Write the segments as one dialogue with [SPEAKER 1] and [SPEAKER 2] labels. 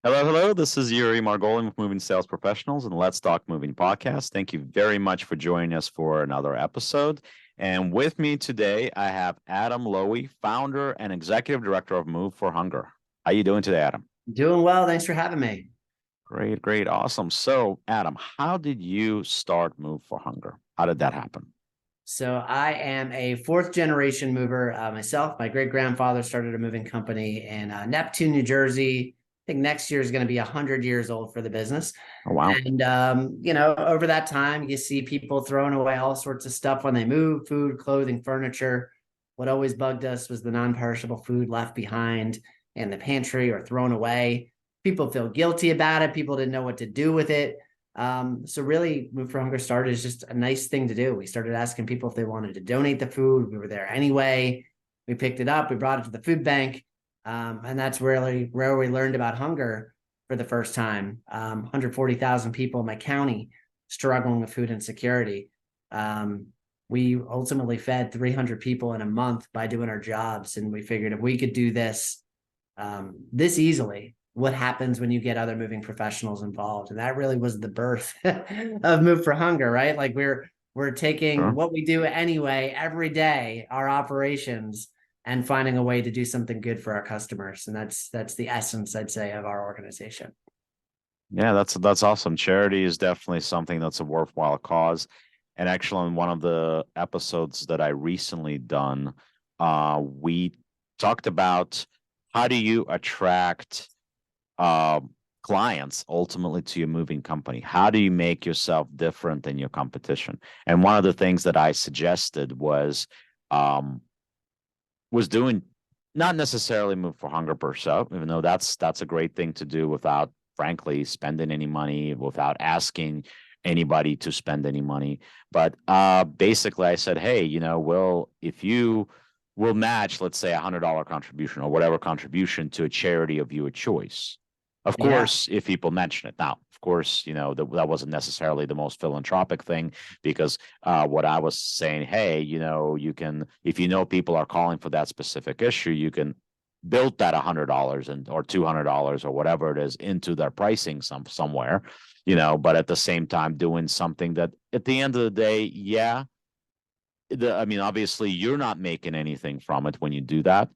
[SPEAKER 1] Hello, hello. This is Yuriy Margolin with Moving Sales Professionals and Let's Talk Moving podcast. Thank you very much for joining us for another episode. And with me today, I have Adam Lowy, founder and executive director of Move for Hunger. How you doing today, Adam?
[SPEAKER 2] Doing well. Thanks for having me.
[SPEAKER 1] Great, great, awesome. So, Adam, how did you start Move for Hunger? How did that happen?
[SPEAKER 2] So I am a fourth generation mover myself. My great grandfather started a moving company in Neptune, New Jersey. I think next year is going to be 100 years old for the business.
[SPEAKER 1] Oh, wow.
[SPEAKER 2] And, over that time, you see people throwing away all sorts of stuff when they move: food, clothing, furniture. What always bugged us was the non-perishable food left behind in the pantry or thrown away. People feel guilty about it. People didn't know what to do with it. So really, Move for Hunger started as just a nice thing to do. We started asking people if they wanted to donate the food. We were there anyway. We picked it up. We brought it to the food bank. And that's really where we learned about hunger for the first time. 140,000 people in my county struggling with food insecurity. We ultimately fed 300 people in a month by doing our jobs. And we figured if we could do this this easily, what happens when you get other moving professionals involved? And that really was the birth of Move for Hunger, right? Like we're taking what we do anyway every day, our operations, and finding a way to do something good for our customers. And that's the essence, I'd say, of our organization.
[SPEAKER 1] Yeah, that's awesome. Charity is definitely something that's a worthwhile cause. And actually, in one of the episodes that I recently done, we talked about how do you attract clients ultimately to your moving company? How do you make yourself different than your competition? And one of the things that I suggested was doing not necessarily Move for Hunger per se, even though that's a great thing to do without, frankly, spending any money, without asking anybody to spend any money. But basically, I said, hey, if you will match, let's say, $100 contribution or whatever contribution to a charity of your choice. Of course, if people mention it. Now, of course, that wasn't necessarily the most philanthropic thing, because what I was saying, hey, you can, if people are calling for that specific issue, you can build that $100 or $200 or whatever it is into their pricing somewhere, but at the same time doing something that at the end of the day, obviously you're not making anything from it when you do that.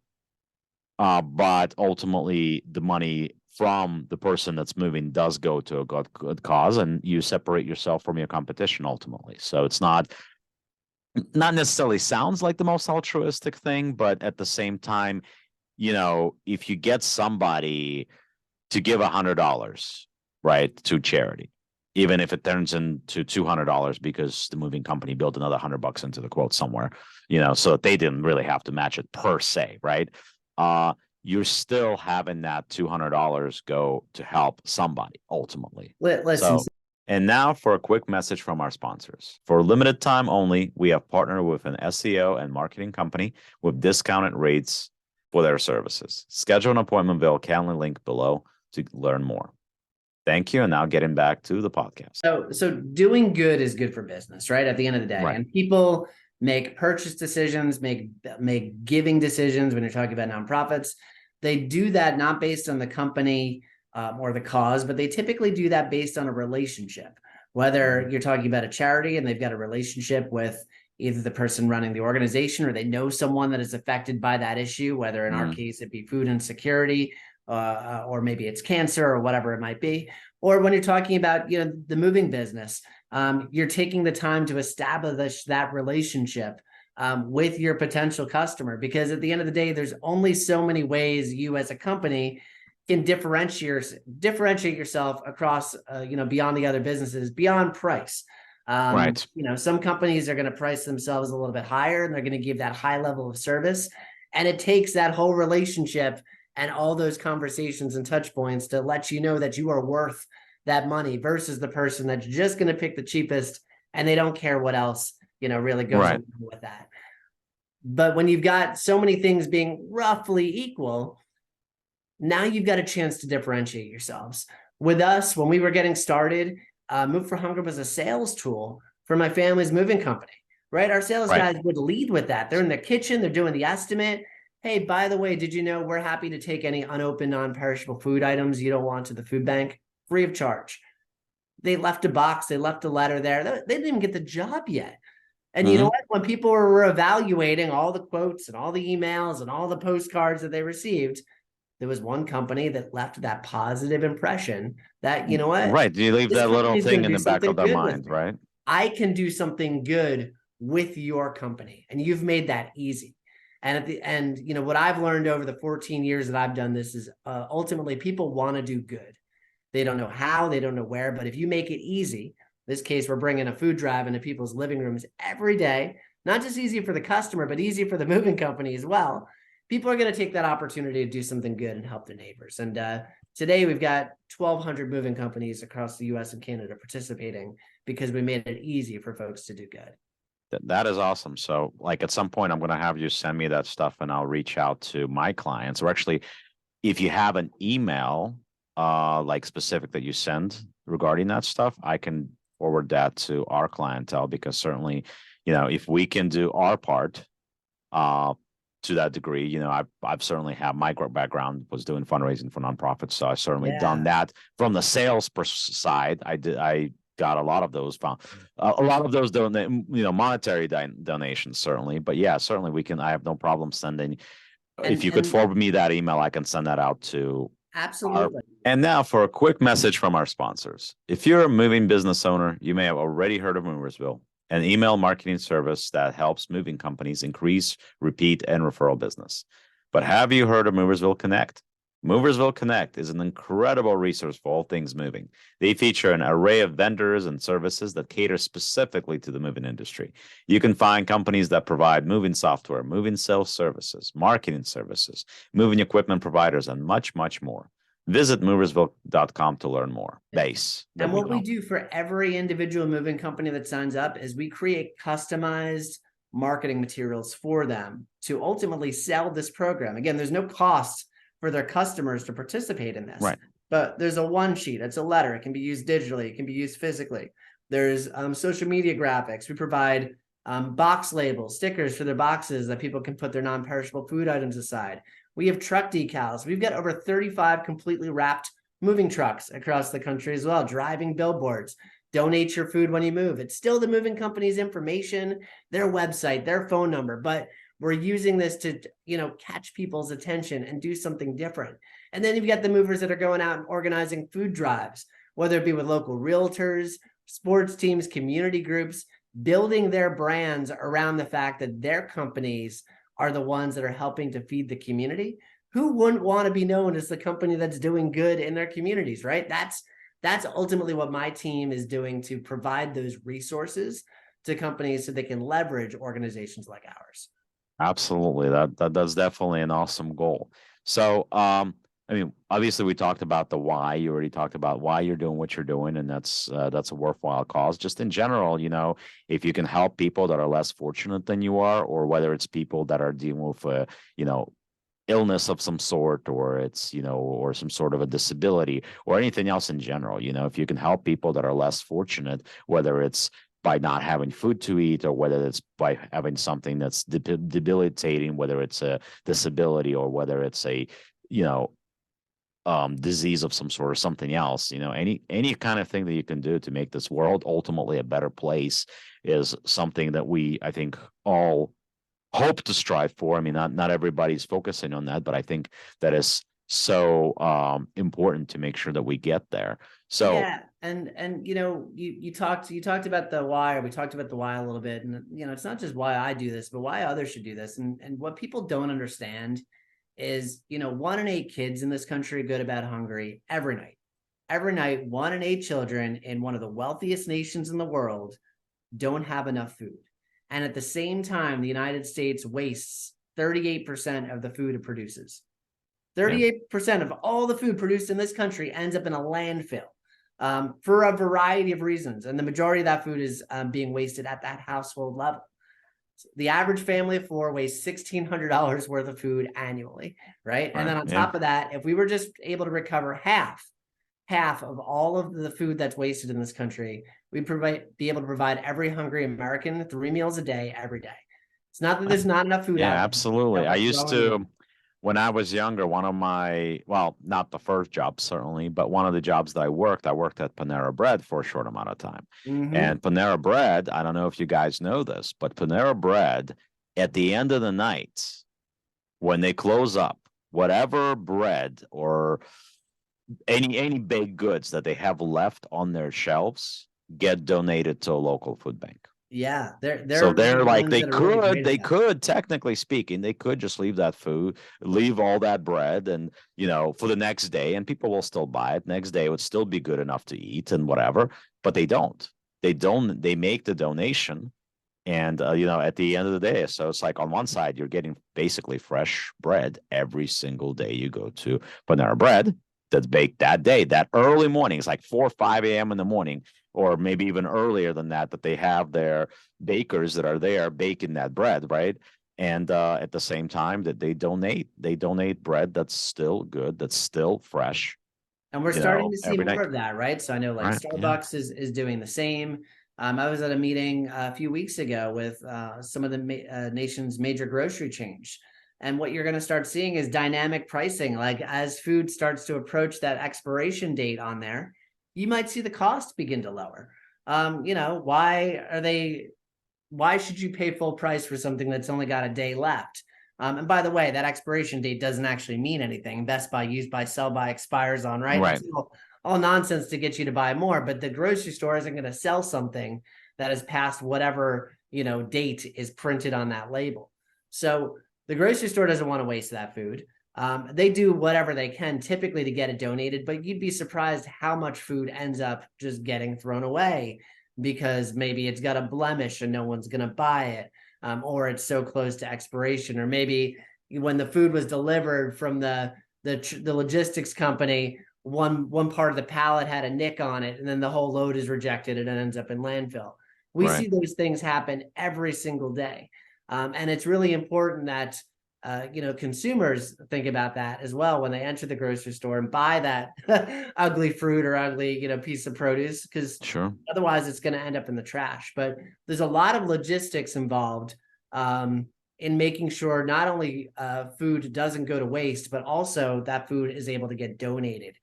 [SPEAKER 1] But ultimately the money from the person that's moving does go to a good cause, and you separate yourself from your competition ultimately. So it's not necessarily sounds like the most altruistic thing, but at the same time, if you get somebody to give $100, right, to charity, even if it turns into $200 because the moving company built another $100 into the quote somewhere, so that they didn't really have to match it per se, right? You're still having that $200 go to help somebody ultimately.
[SPEAKER 2] Listen.
[SPEAKER 1] And now for a quick message from our sponsors. For a limited time only, we have partnered with an SEO and marketing company with discounted rates for their services. Schedule an appointment via Calendly link below to learn more. Thank you. And now getting back to the podcast.
[SPEAKER 2] So doing good is good for business, right? At the end of the day. Right. And people make purchase decisions, make giving decisions when you're talking about nonprofits. They do that not based on the company or the cause, but they typically do that based on a relationship. Whether you're talking about a charity and they've got a relationship with either the person running the organization, or they know someone that is affected by that issue, whether in our case it be food insecurity, or maybe it's cancer or whatever it might be. Or when you're talking about, the moving business, you're taking the time to establish that relationship with your potential customer, because at the end of the day, there's only so many ways you as a company can differentiate yourself across, beyond the other businesses, beyond price.
[SPEAKER 1] Right.
[SPEAKER 2] Some companies are going to price themselves a little bit higher, and they're going to give that high level of service. And it takes that whole relationship and all those conversations and touch points to let you know that you are worth that money, versus the person that's just going to pick the cheapest and they don't care what else, really goes on with that. But when you've got so many things being roughly equal, now you've got a chance to differentiate yourselves. With us, when we were getting started, Move for Hunger was a sales tool for my family's moving company, right? Our sales guys would lead with that. They're in the kitchen, they're doing the estimate. hey, by the way, did you know we're happy to take any unopened, non-perishable food items you don't want to the food bank free of charge? They left a box, they left a letter there. They didn't even get the job yet. And you know
[SPEAKER 1] Mhm.
[SPEAKER 2] what? When people were evaluating all the quotes and all the emails and all the postcards that they received, there was one company that left that positive impression that, you know what?
[SPEAKER 1] Right. You leave
[SPEAKER 2] This
[SPEAKER 1] that little
[SPEAKER 2] company is going
[SPEAKER 1] thing
[SPEAKER 2] to
[SPEAKER 1] in
[SPEAKER 2] do
[SPEAKER 1] the back of
[SPEAKER 2] something
[SPEAKER 1] their
[SPEAKER 2] good with
[SPEAKER 1] mind,
[SPEAKER 2] me.
[SPEAKER 1] right?
[SPEAKER 2] I can do something good with your company. And you've made that easy. And at the end, you know, what I've learned over the 14 years that I've done this is ultimately people want to do good. They don't know how, they don't know where, but if you make it easy, in this case, we're bringing a food drive into people's living rooms every day, not just easy for the customer, but easy for the moving company as well. People are going to take that opportunity to do something good and help their neighbors. And today we've got 1,200 moving companies across the US and Canada participating because we made it easy for folks to do good.
[SPEAKER 1] That is awesome. So, like at some point, I'm going to have you send me that stuff, and I'll reach out to my clients. Or actually, if you have an email, like specific that you send regarding that stuff, I can forward that to our clientele because certainly, if we can do our part, uh, to that degree, I've certainly had my background was doing fundraising for nonprofits, so I certainly done
[SPEAKER 2] Yeah.
[SPEAKER 1] that from the sales side. I got a lot of those found, a lot of those monetary donations certainly, but yeah, certainly we can. I have no problem sending. If you could
[SPEAKER 2] And
[SPEAKER 1] forward me that email, I can send that out to our.
[SPEAKER 2] absolutely.
[SPEAKER 1] And now for a quick message from our sponsors. If you're a moving business owner, you may have already heard of Moversville, an email marketing service that helps moving companies increase, repeat, and referral business. But have you heard of Moversville Connect? Moversville Connect is an incredible resource for all things moving. They feature an array of vendors and services that cater specifically to the moving industry. You can find companies that provide moving software, moving sales services, marketing services, moving equipment providers, and much, much more. Visit moversville.com to learn more. Base.
[SPEAKER 2] And what we do for every individual moving company that signs up is we create customized marketing materials for them to ultimately sell this program. Again, there's no cost for their customers to participate in this.
[SPEAKER 1] Right.
[SPEAKER 2] But there's a one sheet, it's a letter, it can be used digitally, it can be used physically. There's social media graphics. We provide box labels, stickers for their boxes that people can put their non-perishable food items aside. We have truck decals. We've got over 35 completely wrapped moving trucks across the country as well, driving billboards. Donate your food when you move. It's still the moving company's information, their website, their phone number, but we're using this to, catch people's attention and do something different. And then you've got the movers that are going out and organizing food drives, whether it be with local realtors, sports teams, community groups, building their brands around the fact that their companies are the ones that are helping to feed the community. Who wouldn't want to be known as the company that's doing good in their communities, right? That's ultimately what my team is doing to provide those resources to companies so they can leverage organizations like ours.
[SPEAKER 1] Absolutely. That's definitely an awesome goal. So, obviously we talked about the why. You already talked about why you're doing what you're doing, and that's a worthwhile cause. Just in general, if you can help people that are less fortunate than you are, or whether it's people that are dealing with illness of some sort, or it's or some sort of a disability or anything else in general, if you can help people that are less fortunate, whether it's by not having food to eat, or whether it's by having something that's debilitating, whether it's a disability or whether it's a disease of some sort or something else, any kind of thing that you can do to make this world ultimately a better place is something that we, I think, all hope to strive for. I mean, not everybody's focusing on that, but I think that is so important to make sure that we get there. So
[SPEAKER 2] yeah, and you talked about the why, or we talked about the why a little bit, and it's not just why I do this, but why others should do this. And what people don't understand is 1 in 8 kids in this country go to bed hungry every night. Every night, 1 in 8 children in one of the wealthiest nations in the world don't have enough food. And at the same time, the United States wastes 38% of the food it produces. 38% of all the food produced in this country ends up in a landfill for a variety of reasons. And the majority of that food is being wasted at that household level. So the average family of 4 wastes $1,600 worth of food annually, right? And then on top of that, if we were just able to recover half of all of the food that's wasted in this country, we'd be able to provide every hungry American 3 meals a day, every day. It's not that there's not enough food out there.
[SPEAKER 1] absolutely. I used to when I was younger, one of my, well, not the first job certainly, but one of the jobs that I worked at Panera Bread for a short amount of time.
[SPEAKER 2] Hmm.
[SPEAKER 1] And Panera Bread, I don't know if you guys know this, but Panera Bread, at the end of the night, when they close up, whatever bread or any baked goods that they have left on their shelves get donated to a local food bank.
[SPEAKER 2] Yeah, they're
[SPEAKER 1] So
[SPEAKER 2] one of
[SPEAKER 1] they're
[SPEAKER 2] the
[SPEAKER 1] like,
[SPEAKER 2] ones that are really great at
[SPEAKER 1] they
[SPEAKER 2] that.
[SPEAKER 1] could, technically speaking, they could just leave that food, leave all that bread, and for the next day, and people will still buy it. Next day, it would still be good enough to eat and whatever, but they don't. They don't. They make the donation, and at the end of the day, so it's like on one side, you're getting basically fresh bread every single day you go to Panera Bread that's baked that day, that early morning. It's like 4 or 5 a.m. in the morning, or maybe even earlier than that, that they have their bakers that are there baking that bread, right? And at the same time that they donate bread that's still good, that's still fresh,
[SPEAKER 2] And we're starting to see
[SPEAKER 1] every
[SPEAKER 2] more
[SPEAKER 1] night.
[SPEAKER 2] of that, right? So I know like
[SPEAKER 1] Right. Yeah.
[SPEAKER 2] Starbucks is doing the same. I was at a meeting a few weeks ago with some of the nation's major grocery chains. And what you're going to start seeing is dynamic pricing. Like as food starts to approach that expiration date on there, you might see the cost begin to lower. Why should you pay full price for something that's only got a day left? And by the way, that expiration date doesn't actually mean anything. Best by, use by, sell by expires on, right?
[SPEAKER 1] Right.
[SPEAKER 2] That's all nonsense to get you to buy more. But the grocery store isn't going to sell something that is past whatever date is printed on that label. So the grocery store doesn't want to waste that food. They do whatever they can typically to get it donated, but you'd be surprised how much food ends up just getting thrown away because maybe it's got a blemish and no one's going to buy it, or it's so close to expiration, or maybe when the food was delivered from the logistics company, one part of the pallet had a nick on it, and then the whole load is rejected and it ends up in landfill. We
[SPEAKER 1] Right.
[SPEAKER 2] see those things happen every single day, and it's really important that consumers think about that as well when they enter the grocery store and buy that ugly fruit or ugly, piece of produce, because
[SPEAKER 1] Sure.
[SPEAKER 2] otherwise it's going to end up in the trash. But there's a lot of logistics involved in making sure not only food doesn't go to waste, but also that food is able to get donated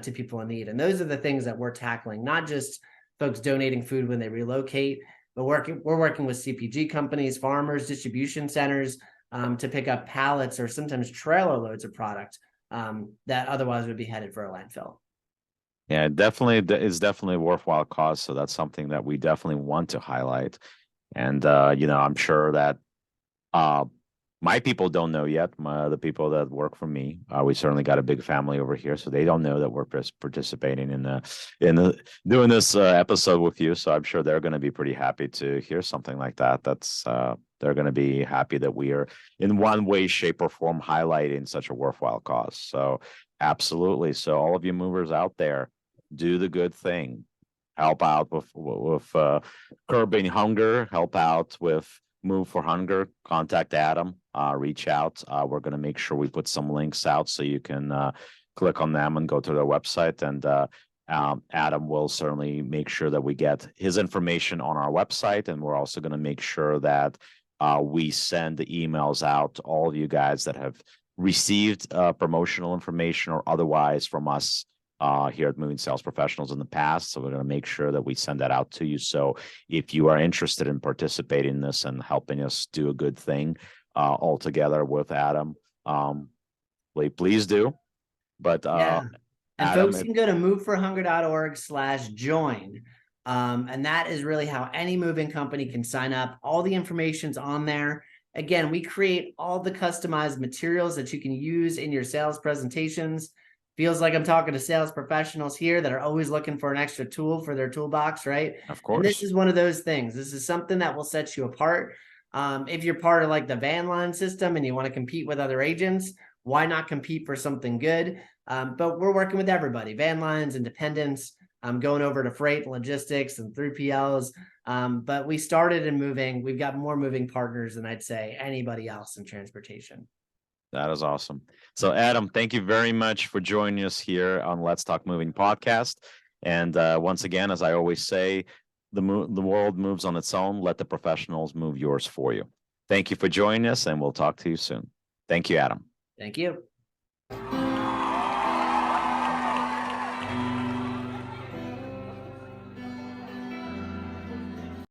[SPEAKER 2] to people in need. And those are the things that we're tackling, not just folks donating food when they relocate, but we're working with CPG companies, farmers, distribution centers, to pick up pallets or sometimes trailer loads of product that otherwise would be headed for a landfill.
[SPEAKER 1] Yeah, definitely, it's definitely a worthwhile cause. So that's something that we definitely want to highlight. And I'm sure that uh, my people don't know yet. The people that work for me, we certainly got a big family over here, so they don't know that we're participating in doing this episode with you. So I'm sure they're going to be pretty happy to hear something like that. They're going to be happy that we are in one way, shape, or form highlighting such a worthwhile cause. So absolutely. So all of you movers out there, do the good thing. Help out with curbing hunger. Help out with Move for Hunger. Contact Adam. Reach out. We're going to make sure we put some links out so you can click on them and go to their website. And Adam will certainly make sure that we get his information on our website. And we're also going to make sure that we send the emails out to all of you guys that have received promotional information or otherwise from us here at Moving Sales Professionals in the past. So we're going to make sure that we send that out to you. So if you are interested in participating in this and helping us do a good thing all together with Adam, please do. But
[SPEAKER 2] Yeah. And
[SPEAKER 1] Adam,
[SPEAKER 2] folks can go to moveforhunger.org/join. And that is really how any moving company can sign up. All the information's on there. Again, we create all the customized materials that you can use in your sales presentations. Feels like I'm talking to sales professionals here that are always looking for an extra tool for their toolbox, right?
[SPEAKER 1] of
[SPEAKER 2] And this
[SPEAKER 1] course.
[SPEAKER 2] is one of those things. This is something that will set you apart. If you're part of like the van line system and you want to compete with other agents, why not compete for something good? But we're working with everybody, van lines, independents, going over to freight and logistics and 3PLs. But we started in moving. We've got more moving partners than I'd say anybody else in transportation.
[SPEAKER 1] That is awesome. So, Adam, thank you very much for joining us here on Let's Talk Moving podcast. And once again, as I always say, the world moves on its own. Let the professionals move yours for you. Thank you for joining us, and we'll talk to you soon. Thank you, Adam.
[SPEAKER 2] Thank you.